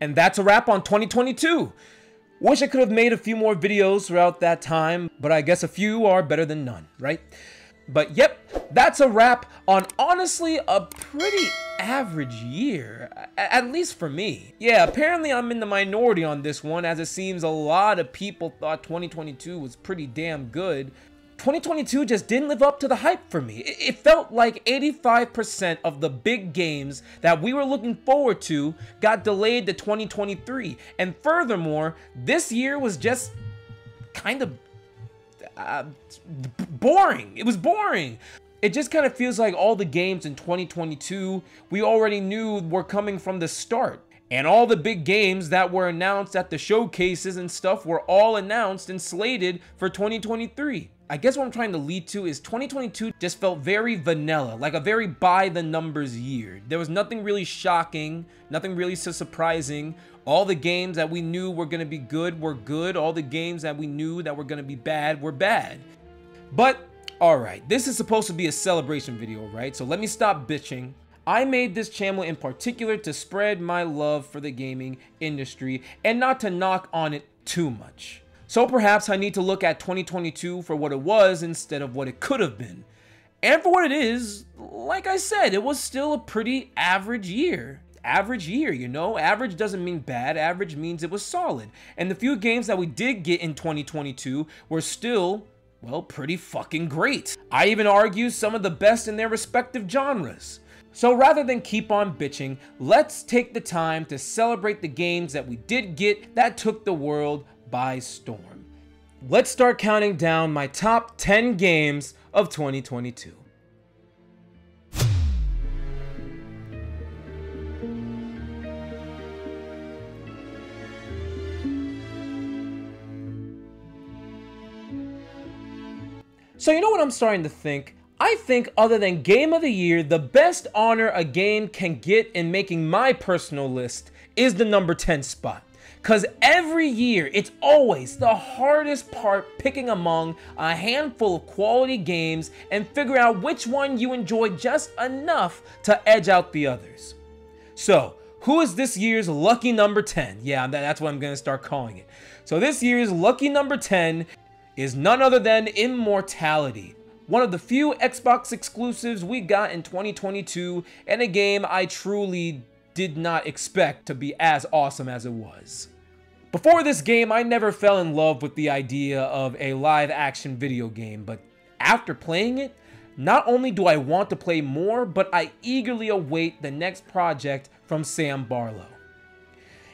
And that's a wrap on 2022. Wish I could have made a few more videos throughout that time, but I guess a few are better than none, right? But yep, that's a wrap on honestly a pretty average year, at least for me. Yeah, apparently I'm in the minority on this one, as it seems a lot of people thought 2022 was pretty damn good. 2022 just didn't live up to the hype for me. It felt like 85% of the big games that we were looking forward to got delayed to 2023. And furthermore, this year was just kind of boring. It was boring. It just kind of feels like all the games in 2022 we already knew were coming from the start. And all the big games that were announced at the showcases and stuff were all announced and slated for 2023. I guess what I'm trying to lead to is 2022 just felt very vanilla, like a very by the numbers year. There was nothing really shocking, nothing really so surprising. All the games that we knew were going to be good were good. All the games that we knew that were going to be bad were bad. But alright, this is supposed to be a celebration video, right? So let me stop bitching. I made this channel in particular to spread my love for the gaming industry and not to knock on it too much. So perhaps I need to look at 2022 for what it was instead of what it could have been. And for what it is, like I said, it was still a pretty average year. Average year, you know? Average doesn't mean bad, average means it was solid. And the few games that we did get in 2022 were still, well, pretty fucking great. I even argue some of the best in their respective genres. So rather than keep on bitching, let's take the time to celebrate the games that we did get that took the world by storm. Let's start counting down my top 10 games of 2022. So you know what I'm starting to think? I think other than Game of the Year, the best honor a game can get in making my personal list is the number 10 spot. Cause every year, it's always the hardest part picking among a handful of quality games and figure out which one you enjoy just enough to edge out the others. So, who is this year's lucky number 10? Yeah, that's what I'm gonna start calling it. So this year's lucky number 10 is none other than Immortality. One of the few Xbox exclusives we got in 2022, and a game I truly did not expect to be as awesome as it was. Before this game, I never fell in love with the idea of a live-action video game, but after playing it, not only do I want to play more, but I eagerly await the next project from Sam Barlow.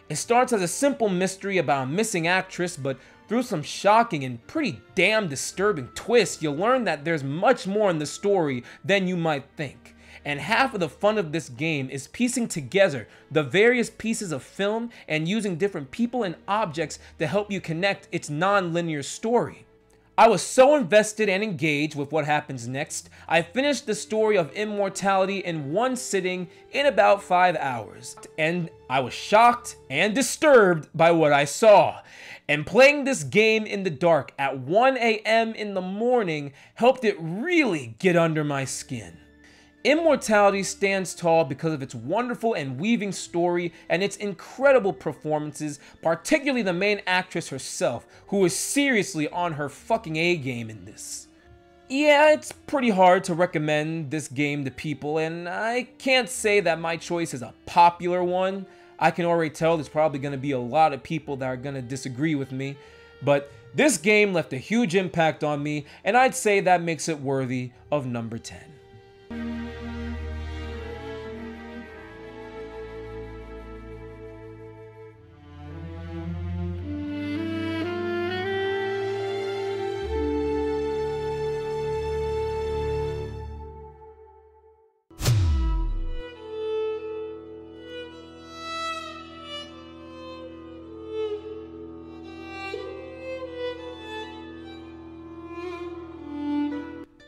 It starts as a simple mystery about a missing actress, but through some shocking and pretty damn disturbing twists, you'll learn that there's much more in the story than you might think. And half of the fun of this game is piecing together the various pieces of film and using different people and objects to help you connect its non-linear story. I was so invested and engaged with what happens next, I finished the story of Immortality in one sitting in about 5 hours. And I was shocked and disturbed by what I saw. And playing this game in the dark at 1 a.m. in the morning helped it really get under my skin. Immortality stands tall because of its wonderful and weaving story and its incredible performances, particularly the main actress herself, who is seriously on her fucking A game in this. Yeah, it's pretty hard to recommend this game to people, and I can't say that my choice is a popular one. I can already tell there's probably going to be a lot of people that are going to disagree with me, but this game left a huge impact on me, and I'd say that makes it worthy of number 10.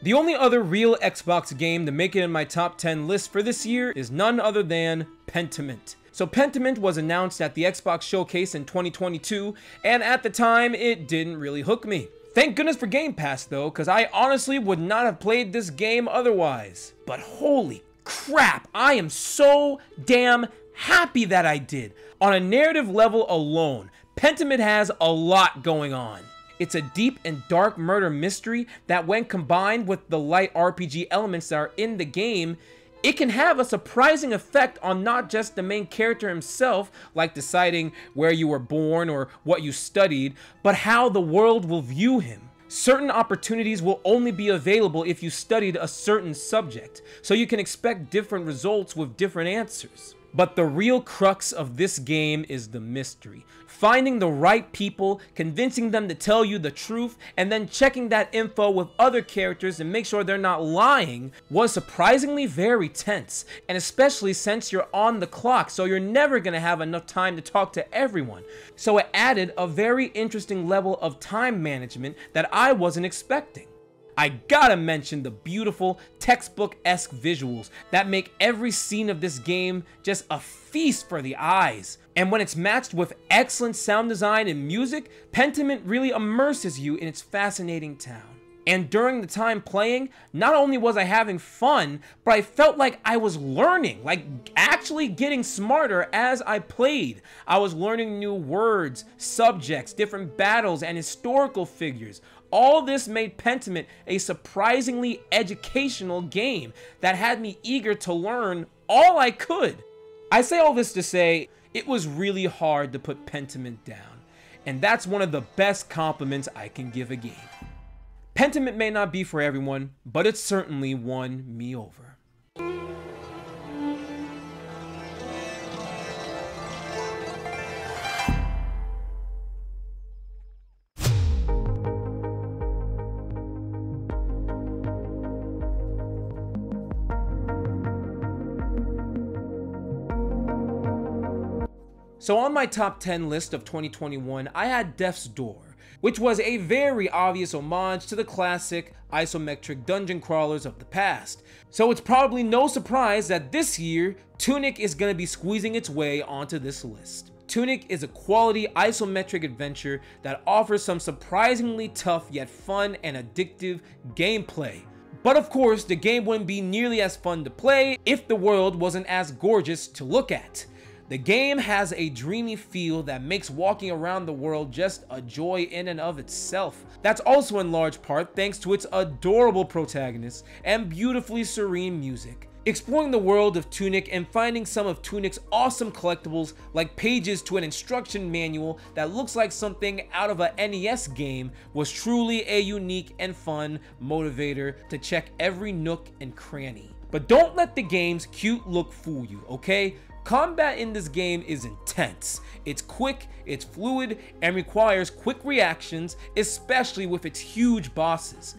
The only other real Xbox game to make it in my top 10 list for this year is none other than Pentiment. So Pentiment was announced at the Xbox Showcase in 2022, and at the time, it didn't really hook me. Thank goodness for Game Pass though, because I honestly would not have played this game otherwise. But holy crap, I am so damn happy that I did. On a narrative level alone, Pentiment has a lot going on. It's a deep and dark murder mystery that, when combined with the light RPG elements that are in the game, it can have a surprising effect on not just the main character himself, like deciding where you were born or what you studied, but how the world will view him. Certain opportunities will only be available if you studied a certain subject, so you can expect different results with different answers. But the real crux of this game is the mystery. Finding the right people, convincing them to tell you the truth, and then checking that info with other characters and make sure they're not lying was surprisingly very tense, and especially since you're on the clock, so you're never gonna have enough time to talk to everyone. So it added a very interesting level of time management that I wasn't expecting. I gotta mention the beautiful textbook-esque visuals that make every scene of this game just a feast for the eyes. And when it's matched with excellent sound design and music, Pentiment really immerses you in its fascinating town. And during the time playing, not only was I having fun, but I felt like I was learning, like actually getting smarter as I played. I was learning new words, subjects, different battles, and historical figures. All this made Pentiment a surprisingly educational game that had me eager to learn all I could. I say all this to say, it was really hard to put Pentiment down, and that's one of the best compliments I can give a game. Pentiment may not be for everyone, but it certainly won me over. So on my top 10 list of 2021, I had Death's Door, which was a very obvious homage to the classic isometric dungeon crawlers of the past. So it's probably no surprise that this year, Tunic is going to be squeezing its way onto this list. Tunic is a quality isometric adventure that offers some surprisingly tough yet fun and addictive gameplay. But of course, the game wouldn't be nearly as fun to play if the world wasn't as gorgeous to look at. The game has a dreamy feel that makes walking around the world just a joy in and of itself. That's also in large part thanks to its adorable protagonist and beautifully serene music. Exploring the world of Tunic and finding some of Tunic's awesome collectibles, like pages to an instruction manual that looks like something out of a NES game, was truly a unique and fun motivator to check every nook and cranny. But don't let the game's cute look fool you, okay? Combat in this game is intense. It's quick, it's fluid, and requires quick reactions, especially with its huge bosses.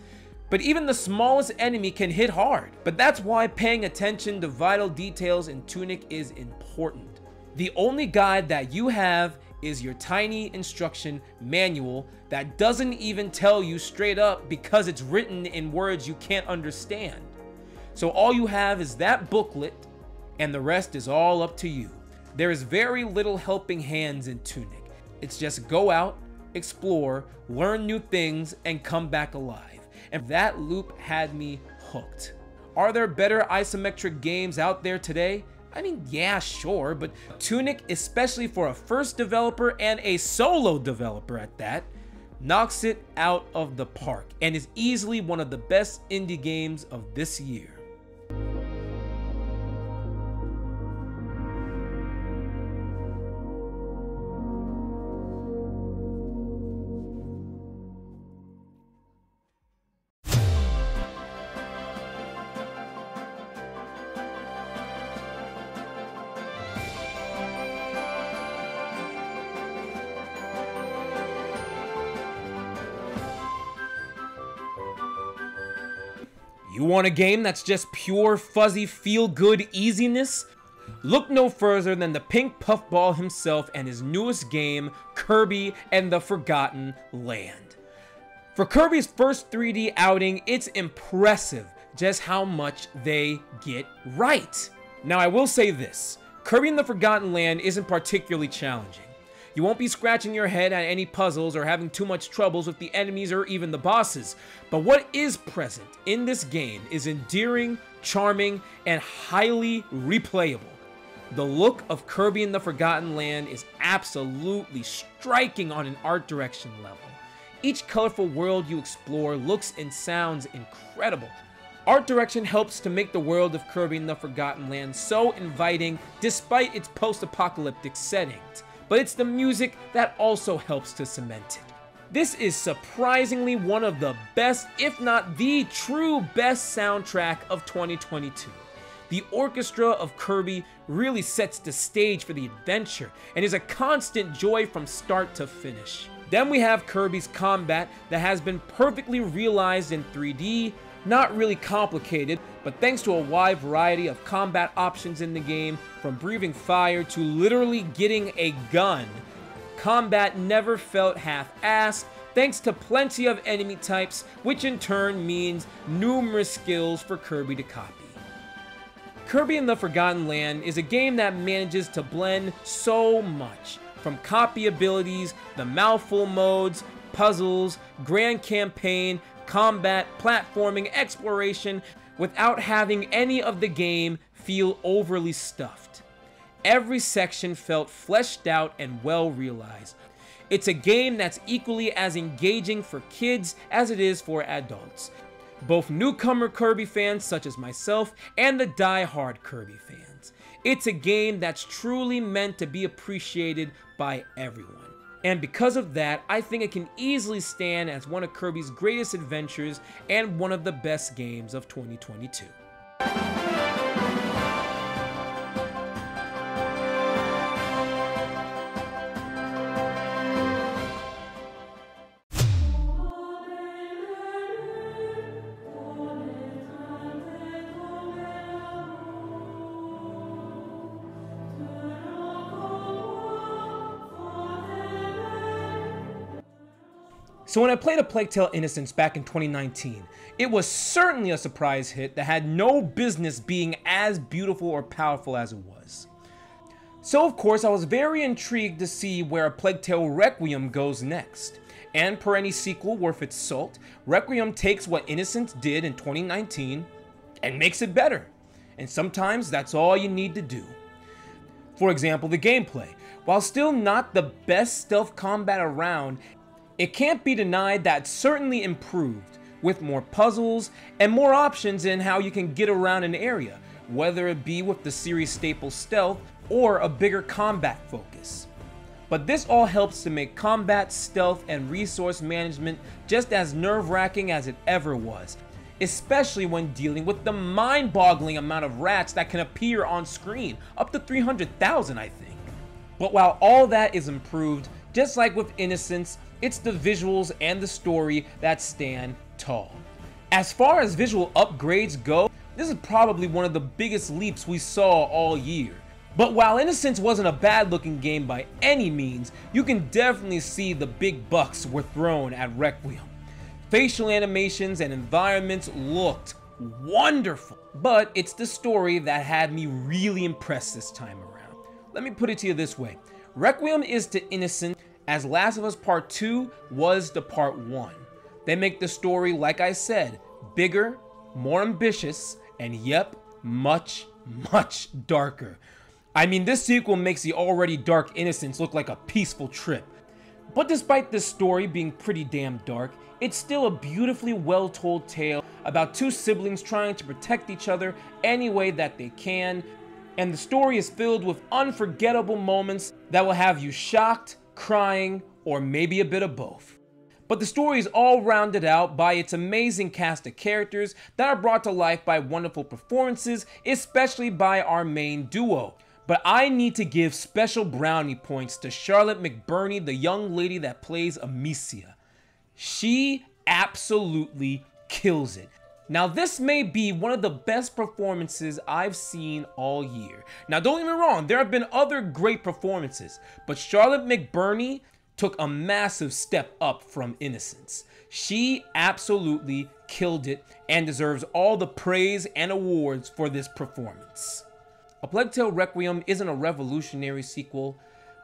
But even the smallest enemy can hit hard. But that's why paying attention to vital details in Tunic is important. The only guide that you have is your tiny instruction manual that doesn't even tell you straight up because it's written in words you can't understand. So all you have is that booklet, and the rest is all up to you. There is very little helping hands in Tunic. It's just go out, explore, learn new things, and come back alive. And that loop had me hooked. Are there better isometric games out there today? I mean, yeah, sure, but Tunic, especially for a first developer and a solo developer at that, knocks it out of the park and is easily one of the best indie games of this year. You want a game that's just pure, fuzzy, feel-good easiness? Look no further than the pink puffball himself and his newest game, Kirby and the Forgotten Land. For Kirby's first 3D outing, it's impressive just how much they get right. Now I will say this, Kirby and the Forgotten Land isn't particularly challenging. You won't be scratching your head at any puzzles or having too much troubles with the enemies or even the bosses. But what is present in this game is endearing, charming, and highly replayable. The look of Kirby and the Forgotten Land is absolutely striking on an art direction level. Each colorful world you explore looks and sounds incredible. Art direction helps to make the world of Kirby and the Forgotten Land so inviting despite its post-apocalyptic settings, but it's the music that also helps to cement it. This is surprisingly one of the best, if not the true best soundtrack of 2022. The orchestra of Kirby really sets the stage for the adventure and is a constant joy from start to finish. Then we have Kirby's combat that has been perfectly realized in 3D, not really complicated, but thanks to a wide variety of combat options in the game, from breathing fire to literally getting a gun. Combat never felt half-assed, thanks to plenty of enemy types, which in turn means numerous skills for Kirby to copy. Kirby and the Forgotten Land is a game that manages to blend so much, from copy abilities, the mouthful modes, puzzles, grand campaign, combat, platforming, exploration, without having any of the game feel overly stuffed. Every section felt fleshed out and well realized. It's a game that's equally as engaging for kids as it is for adults. Both newcomer Kirby fans such as myself and the die-hard Kirby fans. It's a game that's truly meant to be appreciated by everyone. And because of that, I think it can easily stand as one of Kirby's greatest adventures and one of the best games of 2022. So when I played A Plague Tale: Innocence back in 2019, it was certainly a surprise hit that had no business being as beautiful or powerful as it was. So of course I was very intrigued to see where A Plague Tale: Requiem goes next. And per any sequel worth its salt, Requiem takes what Innocence did in 2019 and makes it better. And sometimes that's all you need to do. For example, the gameplay. While still not the best stealth combat around, it can't be denied that it's certainly improved, with more puzzles and more options in how you can get around an area, whether it be with the series staple stealth or a bigger combat focus. But this all helps to make combat, stealth, and resource management just as nerve-wracking as it ever was, especially when dealing with the mind-boggling amount of rats that can appear on screen, up to 300,000 I think. But while all that is improved, just like with Innocence, it's the visuals and the story that stand tall. As far as visual upgrades go, this is probably one of the biggest leaps we saw all year. But while Innocence wasn't a bad looking game by any means, you can definitely see the big bucks were thrown at Requiem. Facial animations and environments looked wonderful, but it's the story that had me really impressed this time around. Let me put it to you this way. Requiem is to Innocence as Last of Us Part 2 was to Part 1. They make the story, like I said, bigger, more ambitious, and yep, much, much darker. I mean, this sequel makes the already dark Innocence look like a peaceful trip. But despite this story being pretty damn dark, it's still a beautifully well-told tale about two siblings trying to protect each other any way that they can, and the story is filled with unforgettable moments that will have you shocked, crying, or maybe a bit of both. But the story is all rounded out by its amazing cast of characters that are brought to life by wonderful performances, especially by our main duo. But I need to give special brownie points to Charlotte McBurney, the young lady that plays Amicia. She absolutely kills it. Now this may be one of the best performances I've seen all year. Now don't get me wrong, there have been other great performances, but Charlotte McBurney took a massive step up from Innocence. She absolutely killed it and deserves all the praise and awards for this performance. A Plague Tale: Requiem isn't a revolutionary sequel,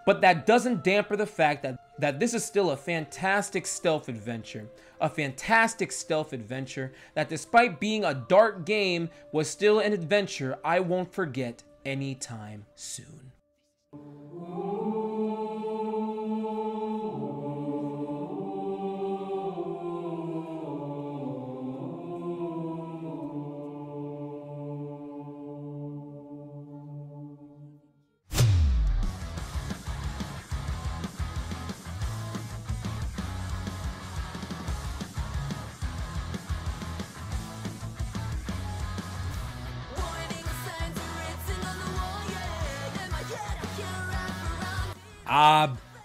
but that doesn't dampen the fact that this is still a fantastic stealth adventure. A fantastic stealth adventure that, despite being a dark game, was still an adventure I won't forget anytime soon.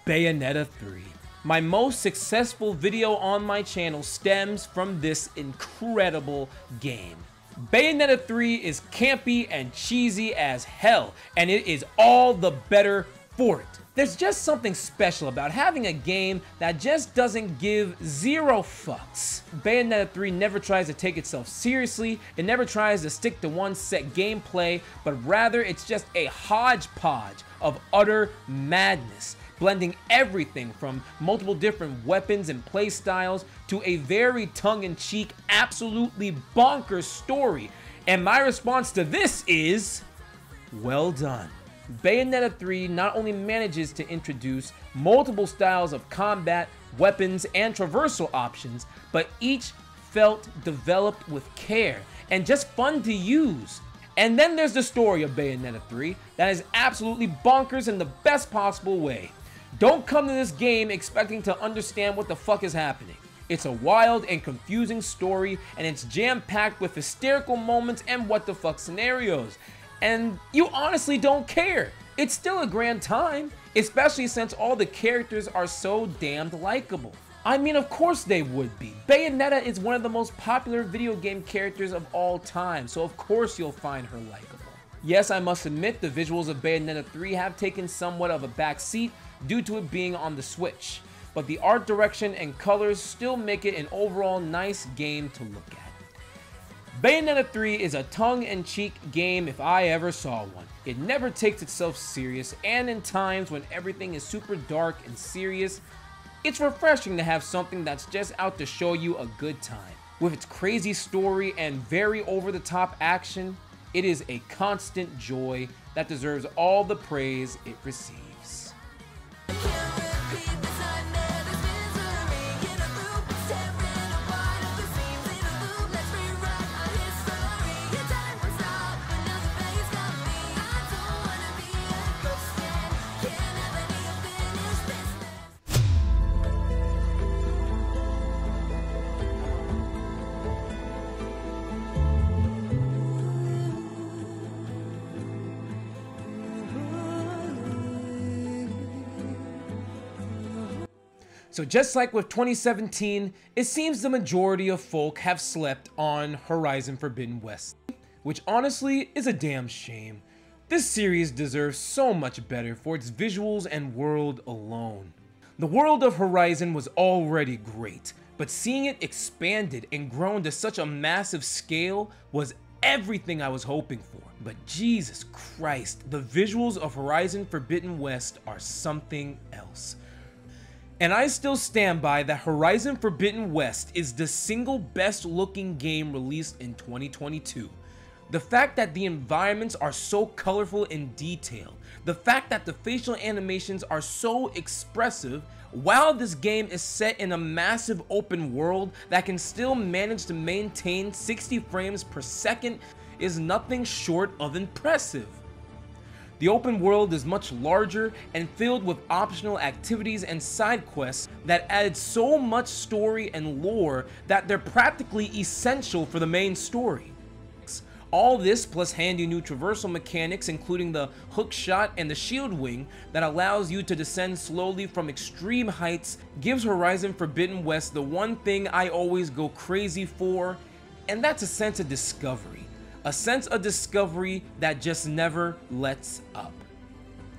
Bayonetta 3. My most successful video on my channel stems from this incredible game. Bayonetta 3 is campy and cheesy as hell, and it is all the better for it. There's just something special about having a game that just doesn't give zero fucks. Bayonetta 3 never tries to take itself seriously, it never tries to stick to one set gameplay, but rather it's just a hodgepodge of utter madness, blending everything from multiple different weapons and playstyles to a very tongue-in-cheek, absolutely bonkers story. And my response to this is, well done. Bayonetta 3 not only manages to introduce multiple styles of combat, weapons, and traversal options, but each felt developed with care and just fun to use. And then there's the story of Bayonetta 3 that is absolutely bonkers in the best possible way. Don't come to this game expecting to understand what the fuck is happening. It's a wild and confusing story, and it's jam-packed with hysterical moments and what the fuck scenarios. And you honestly don't care. It's still a grand time, especially since all the characters are so damned likable. I mean, of course they would be. Bayonetta is one of the most popular video game characters of all time, so of course you'll find her likable. Yes, I must admit the visuals of Bayonetta 3 have taken somewhat of a backseat due to it being on the Switch, but the art direction and colors still make it an overall nice game to look at. Bayonetta 3 is a tongue-in-cheek game if I ever saw one. It never takes itself serious, and in times when everything is super dark and serious, it's refreshing to have something that's just out to show you a good time. With its crazy story and very over-the-top action, it is a constant joy that deserves all the praise it receives. So just like with 2017, it seems the majority of folk have slept on Horizon Forbidden West, which honestly is a damn shame. This series deserves so much better for its visuals and world alone. The world of Horizon was already great, but seeing it expanded and grown to such a massive scale was everything I was hoping for. But Jesus Christ, the visuals of Horizon Forbidden West are something else. And I still stand by that Horizon Forbidden West is the single best looking game released in 2022. The fact that the environments are so colorful and detailed, the fact that the facial animations are so expressive, while this game is set in a massive open world that can still manage to maintain 60 frames per second is nothing short of impressive. The open world is much larger and filled with optional activities and side quests that added so much story and lore that they're practically essential for the main story. All this plus handy new traversal mechanics including the hook shot and the shield wing that allows you to descend slowly from extreme heights gives Horizon Forbidden West the one thing I always go crazy for, and that's a sense of discovery. A sense of discovery that just never lets up.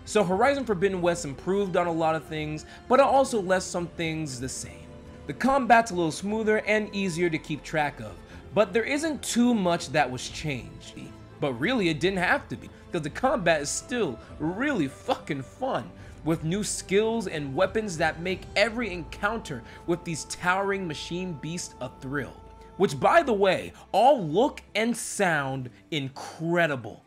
So Horizon Forbidden West improved on a lot of things, but it also left some things the same. The combat's a little smoother and easier to keep track of, but there isn't too much that was changed. But really it didn't have to be, because the combat is still really fucking fun, with new skills and weapons that make every encounter with these towering machine beasts a thrill. Which, by the way, all look and sound incredible.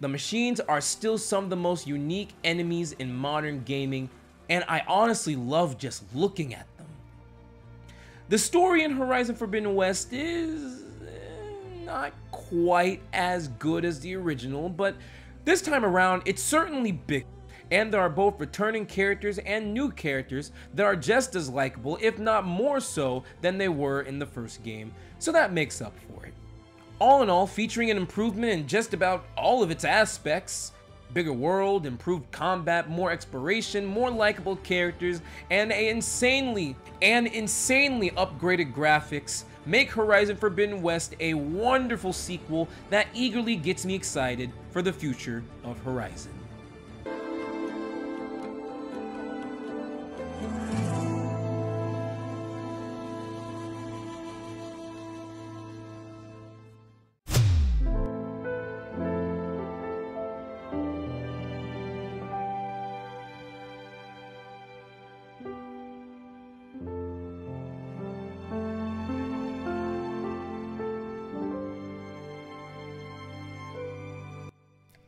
The machines are still some of the most unique enemies in modern gaming, and I honestly love just looking at them. The story in Horizon Forbidden West is not quite as good as the original, but this time around it's certainly big, and there are both returning characters and new characters that are just as likable, if not more so, than they were in the first game, so that makes up for it. All in all, featuring an improvement in just about all of its aspects, bigger world, improved combat, more exploration, more likable characters, and insanely upgraded graphics, make Horizon Forbidden West a wonderful sequel that eagerly gets me excited for the future of Horizon.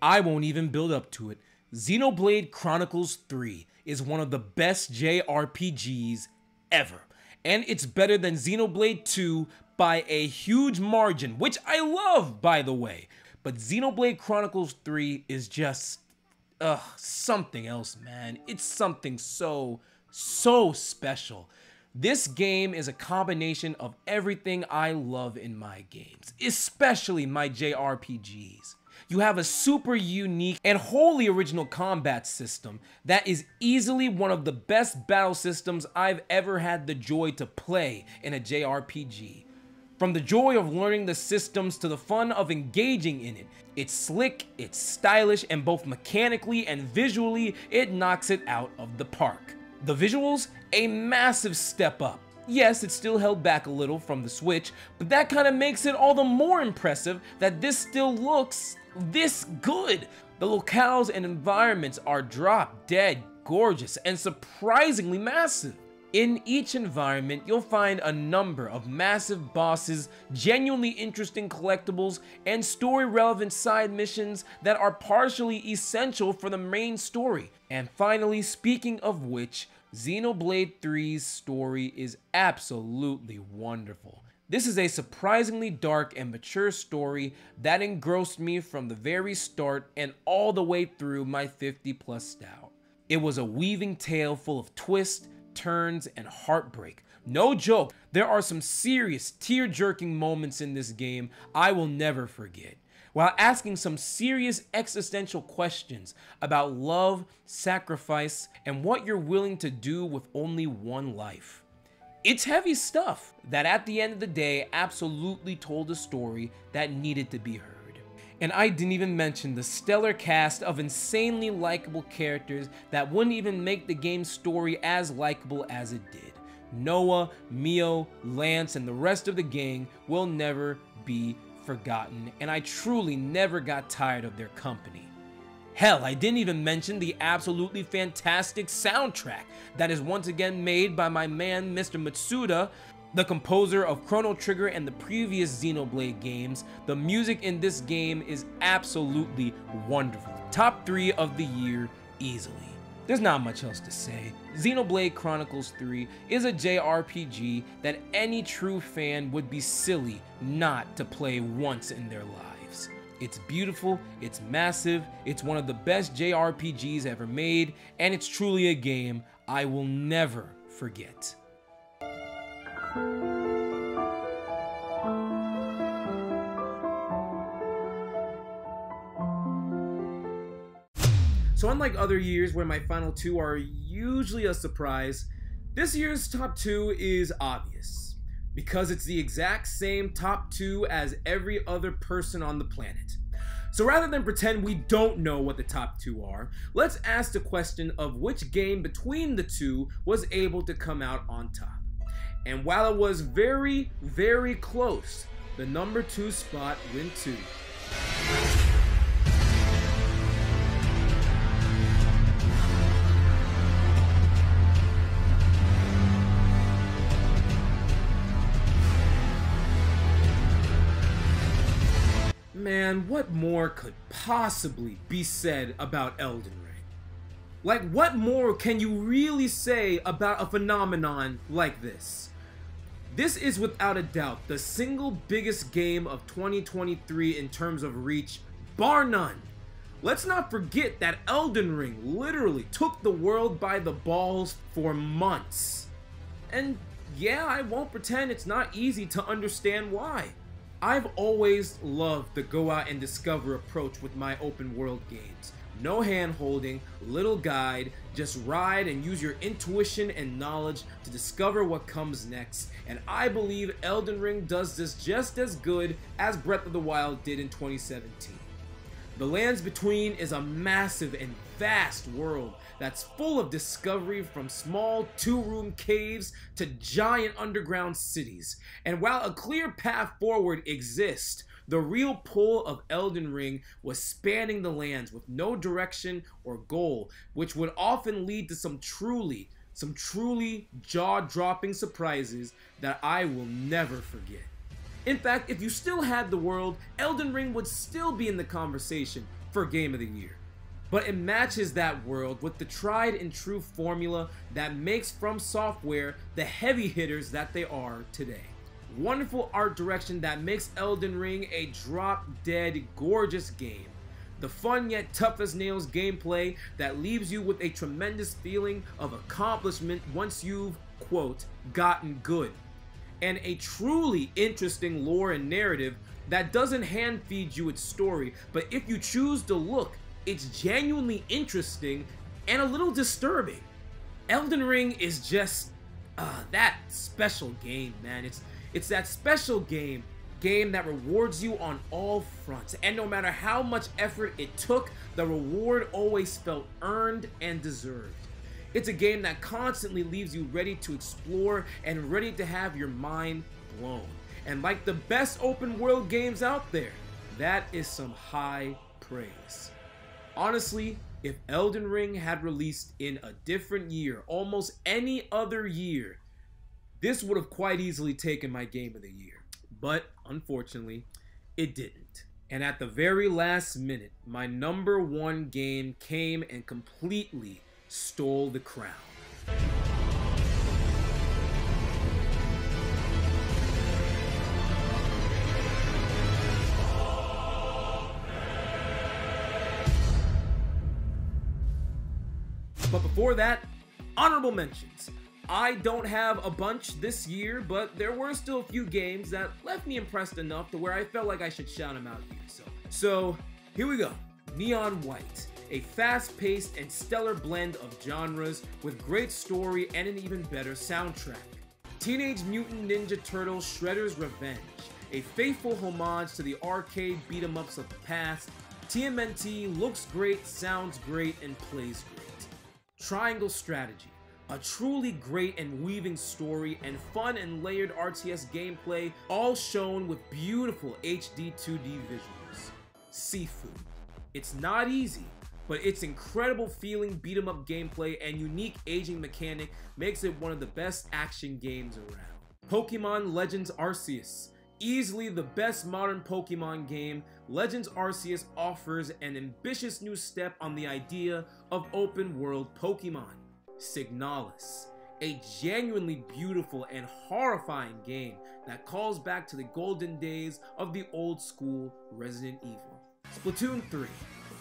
I won't even build up to it. Xenoblade Chronicles 3 is one of the best JRPGs ever, and it's better than Xenoblade 2 by a huge margin, which I love, by the way. But Xenoblade Chronicles 3 is just, something else, man. It's something so special. This game is a combination of everything I love in my games, especially my JRPGs. You have a super unique and wholly original combat system that is easily one of the best battle systems I've ever had the joy to play in a JRPG. From the joy of learning the systems to the fun of engaging in it, it's slick, it's stylish, and both mechanically and visually, it knocks it out of the park. The visuals, a massive step up. Yes, it's still held back a little from the Switch, but that kind of makes it all the more impressive that this still looks this good. The locales and environments are drop dead gorgeous and surprisingly massive. In each environment, you'll find a number of massive bosses, genuinely interesting collectibles, and story-relevant side missions that are partially essential for the main story. And finally, speaking of which, Xenoblade 3's story is absolutely wonderful. This is a surprisingly dark and mature story that engrossed me from the very start and all the way through my 50+ stout. It was a weaving tale full of twists, turns, and heartbreak. No joke, there are some serious tear-jerking moments in this game I will never forget, while asking some serious existential questions about love, sacrifice, and what you're willing to do with only one life. It's heavy stuff that at the end of the day absolutely told a story that needed to be heard. And I didn't even mention the stellar cast of insanely likable characters that wouldn't even make the game's story as likable as it did. Noah, Mio, Lance, and the rest of the gang will never be forgotten, and I truly never got tired of their company. Hell, I didn't even mention the absolutely fantastic soundtrack that is once again made by my man Mr. Matsuda, the composer of Chrono Trigger and the previous Xenoblade games. The music in this game is absolutely wonderful. Top 3 of the year easily. There's not much else to say. Xenoblade Chronicles 3 is a JRPG that any true fan would be silly not to play once in their lives. It's beautiful, it's massive, it's one of the best JRPGs ever made, and it's truly a game I will never forget. So unlike other years where my final 2 are usually a surprise, this year's top 2 is obvious, because it's the exact same top 2 as every other person on the planet. So rather than pretend we don't know what the top 2 are, let's ask the question of which game between the two was able to come out on top. And while it was very, very close, the number 2 spot went to Man, what more could possibly be said about Elden Ring? Like, what more can you really say about a phenomenon like this? This is without a doubt the single biggest game of 2023 in terms of reach, bar none. Let's not forget that Elden Ring literally took the world by the balls for months. And yeah, I won't pretend it's not easy to understand why. I've always loved the go out and discover approach with my open world games. No hand holding, little guide, just ride and use your intuition and knowledge to discover what comes next, and I believe Elden Ring does this just as good as Breath of the Wild did in 2017. The Lands Between is a massive and vast world that's full of discovery, from small two-room caves to giant underground cities. And while a clear path forward exists, the real pull of Elden Ring was spanning the lands with no direction or goal, which would often lead to some truly jaw-dropping surprises that I will never forget. In fact, if you still had the world, Elden Ring would still be in the conversation for Game of the Year. But it matches that world with the tried and true formula that makes From Software the heavy hitters that they are today. Wonderful art direction that makes Elden Ring a drop-dead gorgeous game. The fun yet tough as nails gameplay that leaves you with a tremendous feeling of accomplishment once you've, quote, gotten good. And a truly interesting lore and narrative that doesn't hand feed you its story, but if you choose to look, it's genuinely interesting and a little disturbing. Elden Ring is just that special game, man. It's that special game that rewards you on all fronts, and no matter how much effort it took, the reward always felt earned and deserved. It's a game that constantly leaves you ready to explore and ready to have your mind blown. And like the best open world games out there, that is some high praise. Honestly, if Elden Ring had released in a different year, almost any other year, this would have quite easily taken my Game of the Year. But unfortunately, it didn't. And at the very last minute, my #1 game came and completely stole the crown. But before that, honorable mentions. I don't have a bunch this year, but there were still a few games that left me impressed enough to where I felt like I should shout them out here. So here we go. Neon White, a fast-paced and stellar blend of genres with great story and an even better soundtrack. Teenage Mutant Ninja Turtles Shredder's Revenge, a faithful homage to the arcade beat-em-ups of the past. TMNT looks great, sounds great, and plays great. Triangle Strategy, a truly great and weaving story and fun and layered RTS gameplay, all shown with beautiful HD 2D visuals. Sifu, it's not easy, but its incredible feeling beat-em-up gameplay and unique aging mechanic makes it one of the best action games around. Pokemon Legends Arceus, easily the best modern Pokemon game, Legends Arceus offers an ambitious new step on the idea of open-world Pokemon. Signalis, a genuinely beautiful and horrifying game that calls back to the golden days of the old-school Resident Evil. Splatoon 3,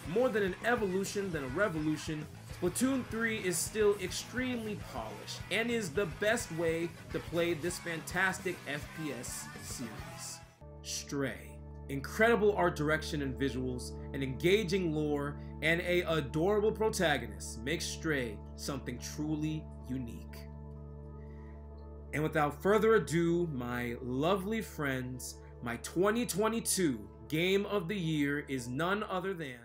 more than an evolution than a revolution, Splatoon 3 is still extremely polished and is the best way to play this fantastic FPS series. Stray, incredible art direction and visuals, an engaging lore, and a adorable protagonist makes Stray something truly unique. And without further ado, my lovely friends, my 2022 Game of the Year is none other than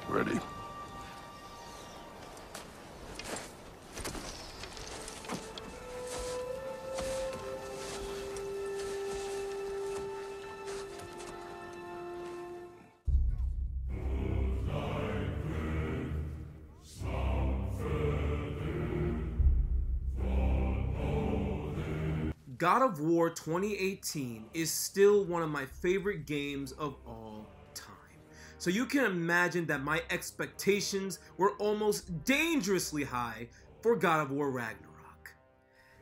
Ready. God of War 2018 is still one of my favorite games of all time. So you can imagine that my expectations were almost dangerously high for God of War Ragnarok.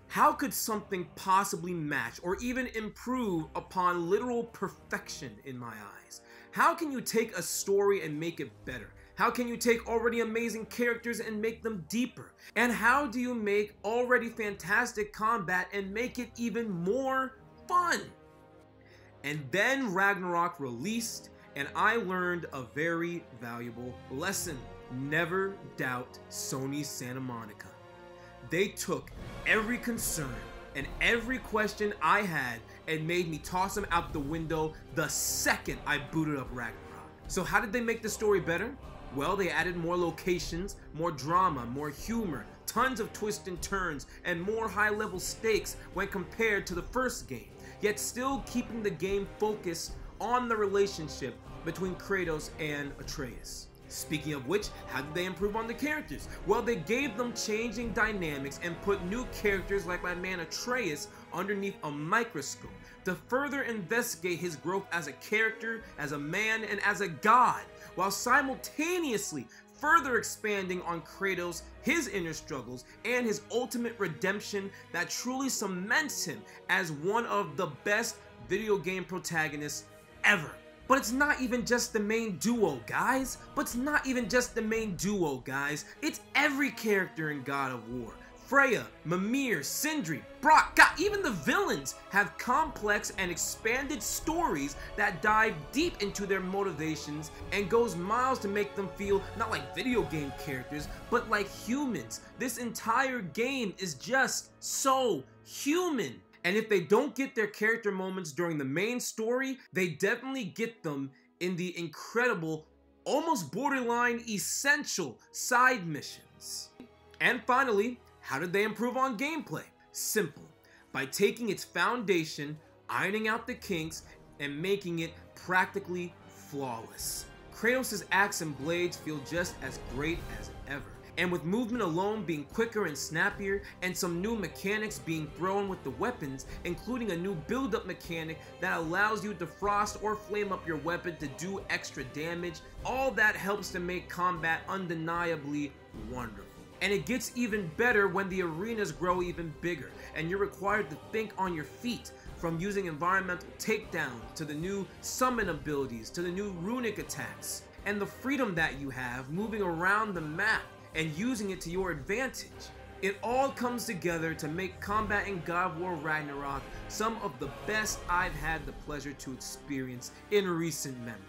How could something possibly match or even improve upon literal perfection in my eyes? How can you take a story and make it better? How can you take already amazing characters and make them deeper? And how do you make already fantastic combat and make it even more fun? And then Ragnarok released, and I learned a very valuable lesson. Never doubt Sony Santa Monica. They took every concern and every question I had and made me toss them out the window the second I booted up Ragnarok. So how did they make the story better? Well, they added more locations, more drama, more humor, tons of twists and turns, and more high-level stakes when compared to the first game, yet still keeping the game focused on the relationship between Kratos and Atreus. Speaking of which, how did they improve on the characters? Well, they gave them changing dynamics and put new characters like my man Atreus underneath a microscope to further investigate his growth as a character, as a man, and as a god, while simultaneously further expanding on Kratos, his inner struggles, and his ultimate redemption that truly cements him as one of the best video game protagonists ever. But it's not even just the main duo, guys. It's every character in God of War. Freya, Mimir, Sindri, Brock, God, even the villains have complex and expanded stories that dive deep into their motivations and goes miles to make them feel not like video game characters, but like humans. This entire game is just so human. And if they don't get their character moments during the main story, they definitely get them in the incredible, almost borderline essential side missions. And finally, how did they improve on gameplay? Simple. By taking its foundation, ironing out the kinks, and making it practically flawless. Kratos' axe and blades feel just as great as ever. And with movement alone being quicker and snappier, and some new mechanics being thrown with the weapons, including a new build-up mechanic that allows you to frost or flame up your weapon to do extra damage, all that helps to make combat undeniably wonderful. And it gets even better when the arenas grow even bigger, and you're required to think on your feet, from using environmental takedowns, to the new summon abilities, to the new runic attacks, and the freedom that you have moving around the map and using it to your advantage. It all comes together to make combat in God of War Ragnarok some of the best I've had the pleasure to experience in recent memory.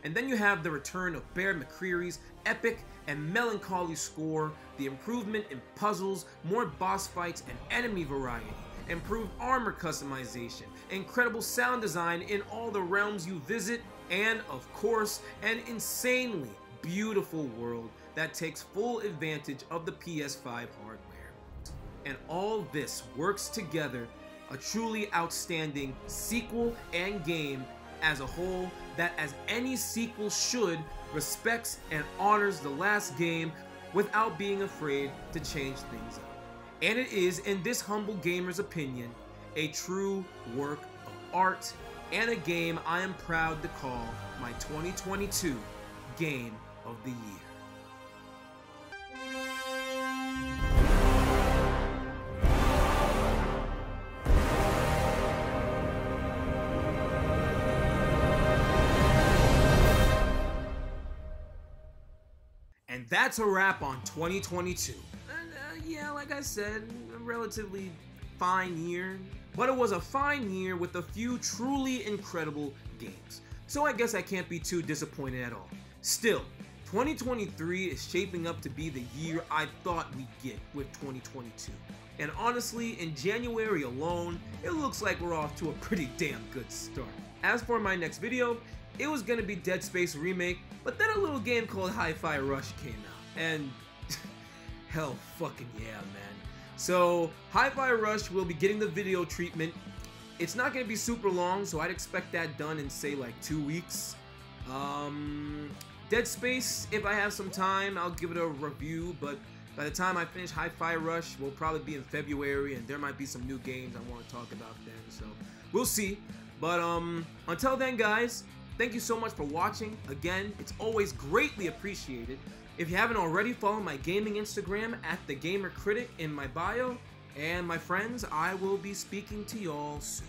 And then you have the return of Bear McCreary's epic and melancholy score, the improvement in puzzles, more boss fights and enemy variety, improved armor customization, incredible sound design in all the realms you visit, and of course, an insanely beautiful world that takes full advantage of the PS5 hardware. And all this works together, a truly outstanding sequel and game as a whole that, as any sequel should, respects and honors the last game without being afraid to change things up. And it is, in this humble gamer's opinion, a true work of art and a game I am proud to call my 2022 Game of the Year. And that's a wrap on 2022. Yeah, like I said, a relatively fine year. But it was a fine year with a few truly incredible games. So I guess I can't be too disappointed at all. Still, 2023 is shaping up to be the year I thought we'd get with 2022. And honestly, in January alone, it looks like we're off to a pretty damn good start. As for my next video, it was gonna be Dead Space Remake, but then a little game called Hi-Fi Rush came out, and hell fucking yeah, man. So, Hi-Fi Rush will be getting the video treatment. It's not gonna be super long, so I'd expect that done in, say, like 2 weeks. Dead Space, if I have some time, I'll give it a review, but By the time I finish Hi-Fi Rush, we'll probably be in February, and there might be some new games I want to talk about then, so we'll see. But until then, guys, thank you so much for watching. Again, it's always greatly appreciated. If you haven't already, follow my gaming Instagram at TheGamerCritic in my bio. And my friends, I will be speaking to y'all soon.